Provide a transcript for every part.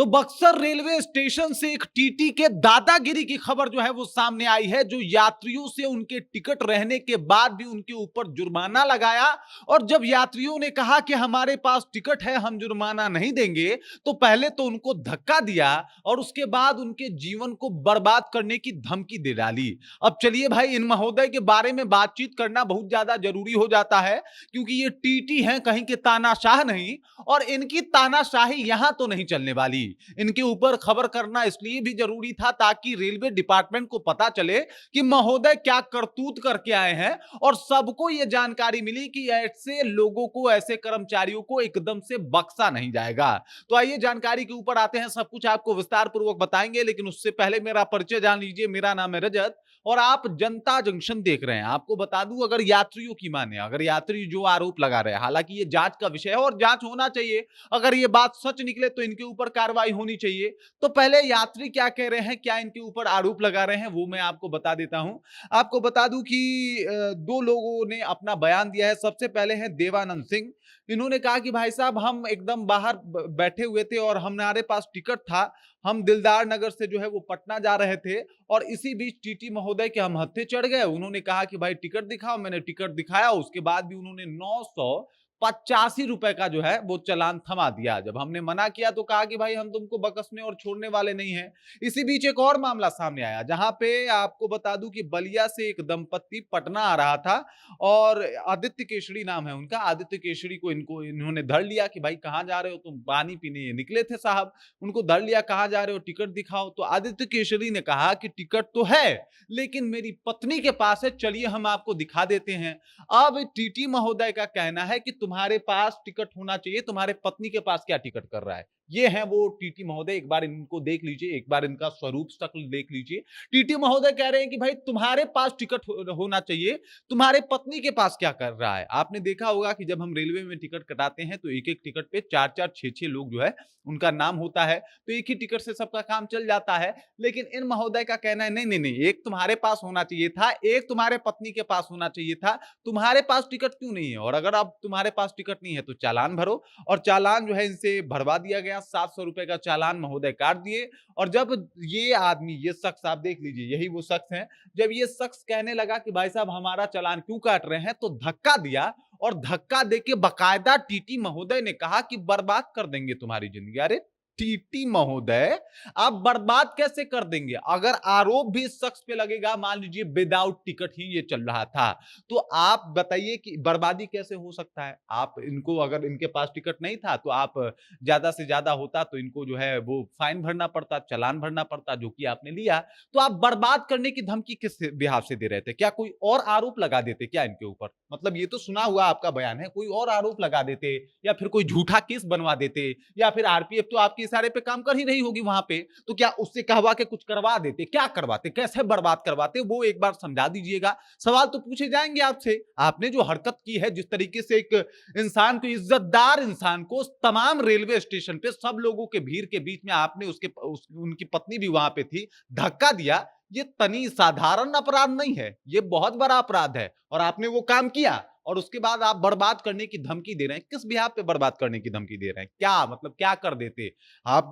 तो Buxar railway station से एक टीटी के दादागिरी की खबर जो है वो सामने आई है, जो यात्रियों से उनके टिकट रहने के बाद भी उनके ऊपर जुर्माना लगाया। और जब यात्रियों ने कहा कि हमारे पास टिकट है, हम जुर्माना नहीं देंगे, तो पहले तो उनको धक्का दिया और उसके बाद उनके जीवन को बर्बाद करने की धमकी दे डाली। अब चलिए भाई, इन महोदय के बारे में बातचीत करना बहुत ज्यादा जरूरी हो जाता है, क्योंकि ये टीटी हैं, कहीं के तानाशाह नहीं। और इनकी तानाशाही यहां तो नहीं चलने वाली। इनके ऊपर खबर करना इसलिए भी जरूरी था ताकि रेलवे डिपार्टमेंट को पता चले कि महोदय क्या करतूत करके आए हैं, और सबको यह जानकारी मिली कि ऐसे लोगों को, ऐसे कर्मचारियों को एकदम से बख्शा नहीं जाएगा। तो आइए जानकारी के ऊपर आते हैं, सब कुछ आपको विस्तार पूर्वक बताएंगे, लेकिन उससे पहले मेरा परिचय जान लीजिए। मेरा नाम है रजत और आप जनता जंक्शन देख रहे हैं। आपको बता दूं, अगर यात्रियों की माने, अगर यात्री जो आरोप लगा रहे हैं, हालांकि ये जांच का विषय है और जांच होना चाहिए, अगर ये बात सच निकले तो इनके ऊपर कार्रवाई होनी चाहिए। तो पहले यात्री क्या कह रहे हैं, क्या इनके ऊपर आरोप लगा रहे हैं, वो मैं आपको बता देता हूं। आपको बता दूं कि दो लोगों ने अपना बयान दिया है। सबसे पहले है देवानंद सिंह। इन्होंने कहा कि भाई साहब, हम एकदम बाहर बैठे हुए थे और हमारे पास टिकट था। हम दिलदार नगर से जो है वो पटना जा रहे थे और इसी बीच टीटी महोदय के हम हत्थे चढ़ गए। उन्होंने कहा कि भाई टिकट दिखाओ, मैंने टिकट दिखाया। उसके बाद भी उन्होंने 985 रुपए का जो है वो चालान थमा दिया। जब हमने मना किया तो कहा कि भाई हम तुमको बकसने और छोड़ने वाले नहीं हैं। इसी बीच एक और मामला सामने आया, जहां पे आपको बता दूं कि बलिया से एक दंपत्ति पटना आ रहा था और आदित्य केशरी नाम है उनका। आदित्य केशरी को इन्होंने धर लिया कि भाई कहां जा रहे हो तुम, पानी पीने निकले थे साहब। उनको धर लिया, कहां जा रहे हो, टिकट दिखाओ। तो आदित्य केशरी ने कहा कि टिकट तो है, लेकिन मेरी पत्नी के पास है, चलिए हम आपको दिखा देते हैं। अब टीटी महोदय का कहना है कि तुम्हारे पास टिकट होना चाहिए, तुम्हारे पत्नी के पास क्या टिकट कर रहा है। ये है वो टीटी महोदय। एक बार इनको देख लीजिए, एक बार इनका स्वरूप शक्ल देख लीजिए। टीटी महोदय कह रहे हैं कि भाई तुम्हारे पास टिकट होना चाहिए, तुम्हारे पत्नी के पास क्या कर रहा है। आपने देखा होगा कि जब हम रेलवे में टिकट कटाते हैं तो एक एक टिकट पे 4-4 6-6 लोग जो है उनका नाम होता है, तो एक ही टिकट से सबका काम चल जाता है। लेकिन इन महोदय का कहना है नहीं नहीं नहीं, एक तुम्हारे पास होना चाहिए था, एक तुम्हारे पत्नी के पास होना चाहिए था, तुम्हारे पास टिकट क्यों नहीं है। और अगर अब तुम्हारे पास टिकट नहीं है तो चालान भरो। और चालान जो है इनसे भरवा दिया गया। 700 रुपए का चालान महोदय काट दिए। और जब ये आदमी, ये शख्स, आप देख लीजिए यही वो शख्स है, जब ये शख्स कहने लगा कि भाई साहब हमारा चालान क्यों काट रहे हैं, तो धक्का दिया। और धक्का देके बकायदा टीटी महोदय ने कहा कि बर्बाद कर देंगे तुम्हारी जिंदगी। अरे टीटी महोदय, आप बर्बाद कैसे कर देंगे। अगर आरोप भी इस शख्स पे लगेगा, मान लीजिए विदाउट टिकट ही ये चल रहा था, तो आप बताइए कि बर्बादी कैसे हो सकता है। आप इनको, अगर इनके पास टिकट नहीं था तो आप ज्यादा से ज्यादा होता तो इनको जो है वो फाइन भरना पड़ता, चालान भरना पड़ता, जो कि आपने लिया। तो आप बर्बाद करने की धमकी किस बिहाफ से दे रहे थे। क्या कोई और आरोप लगा देते क्या इनके ऊपर। मतलब ये तो सुना हुआ आपका बयान है, कोई और आरोप लगा देते या फिर कोई झूठा केस बनवा देते, या फिर आरपीएफ तो आपके इशारे पे काम कर ही रही होगी वहां पे, तो क्या उससे कहवा के कुछ करवा देते। क्या करवाते, कैसे बर्बाद करवाते, वो एक बार समझा दीजिएगा। सवाल तो पूछे जाएंगे आपसे। आपने जो हरकत की है, जिस तरीके से एक इंसान को, इज्जतदार इंसान को, तमाम रेलवे स्टेशन पे सब लोगों के भीड़ के बीच में आपने उनकी पत्नी भी वहां पे थी, धक्का दिया, ये तनी साधारण अपराध नहीं है, ये बहुत बड़ा अपराध है। और आपने वो काम किया और उसके बाद आप बर्बाद करने की धमकी दे रहे हैं। किस बिहाफ पे बर्बाद करने की धमकी दे रहे हैं, क्या मतलब क्या कर देते आप।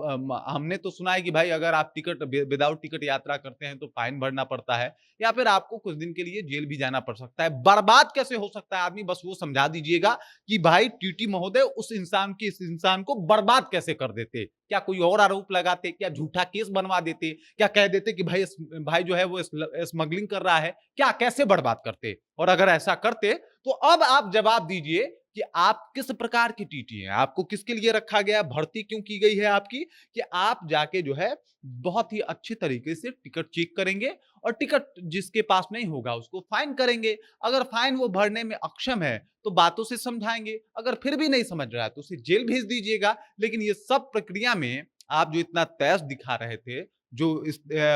हमने तो सुना है कि भाई अगर आप टिकट, विदाउट टिकट यात्रा करते हैं तो फाइन भरना पड़ता है, या फिर आपको कुछ दिन के लिए जेल भी जाना पड़ सकता है। बर्बाद कैसे हो सकता है आदमी, बस वो समझा दीजिएगा कि भाई टीटी महोदय उस इंसान की, इस इंसान को बर्बाद कैसे कर देते। क्या कोई और आरोप लगाते, क्या झूठा केस बनवा देते, क्या कह देते कि भाई जो है वो स्मगलिंग कर रहा है, क्या कैसे बर्बाद करते। और अगर ऐसा करते तो अब आप जवाब दीजिए कि आप किस प्रकार की टीटी हैं, आपको किसके लिए रखा गया, भर्ती क्यों की गई है आपकी, कि आप जाके जो है बहुत ही अच्छे तरीके से टिकट चेक करेंगे और टिकट जिसके पास नहीं होगा उसको फाइन करेंगे। अगर फाइन वो भरने में अक्षम है तो बातों से समझाएंगे, अगर फिर भी नहीं समझ रहा है तो उसे जेल भेज दीजिएगा। लेकिन ये सब प्रक्रिया में आप जो इतना तेज दिखा रहे थे, जो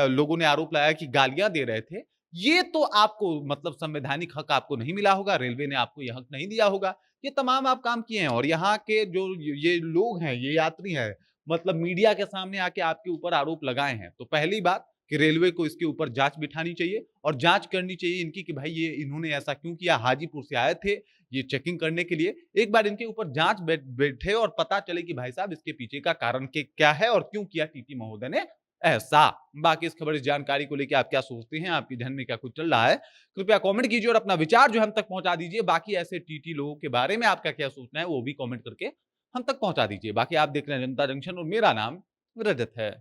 लोगों ने आरोप लगाया कि गालियां दे रहे थे, ये तो आपको मतलब संवैधानिक हक आपको नहीं मिला होगा, रेलवे ने आपको यह हक नहीं दिया होगा। ये तमाम आप काम किए हैं और यहाँ के जो ये लोग हैं, ये यात्री हैं, मतलब मीडिया के सामने आके आपके ऊपर आरोप लगाए हैं। तो पहली बात, कि रेलवे को इसके ऊपर जांच बिठानी चाहिए और जांच करनी चाहिए इनकी कि भाई ये इन्होंने ऐसा क्यों किया। हाजीपुर से आए थे ये चेकिंग करने के लिए, एक बार इनके ऊपर जांच बैठे और पता चले कि भाई साहब इसके पीछे का कारण के क्या है और क्यों किया टीटी महोदय ने ऐसा। बाकी इस खबर, इस जानकारी को लेकर आप क्या सोचते हैं, आपके ध्यान में क्या कुछ चल रहा है, कृपया कमेंट कीजिए और अपना विचार जो हम तक पहुंचा दीजिए। बाकी ऐसे टीटी लोगों के बारे में आपका क्या सोचना है वो भी कमेंट करके हम तक पहुंचा दीजिए। बाकी आप देख रहे हैं जनता जंक्शन और मेरा नाम रजत है।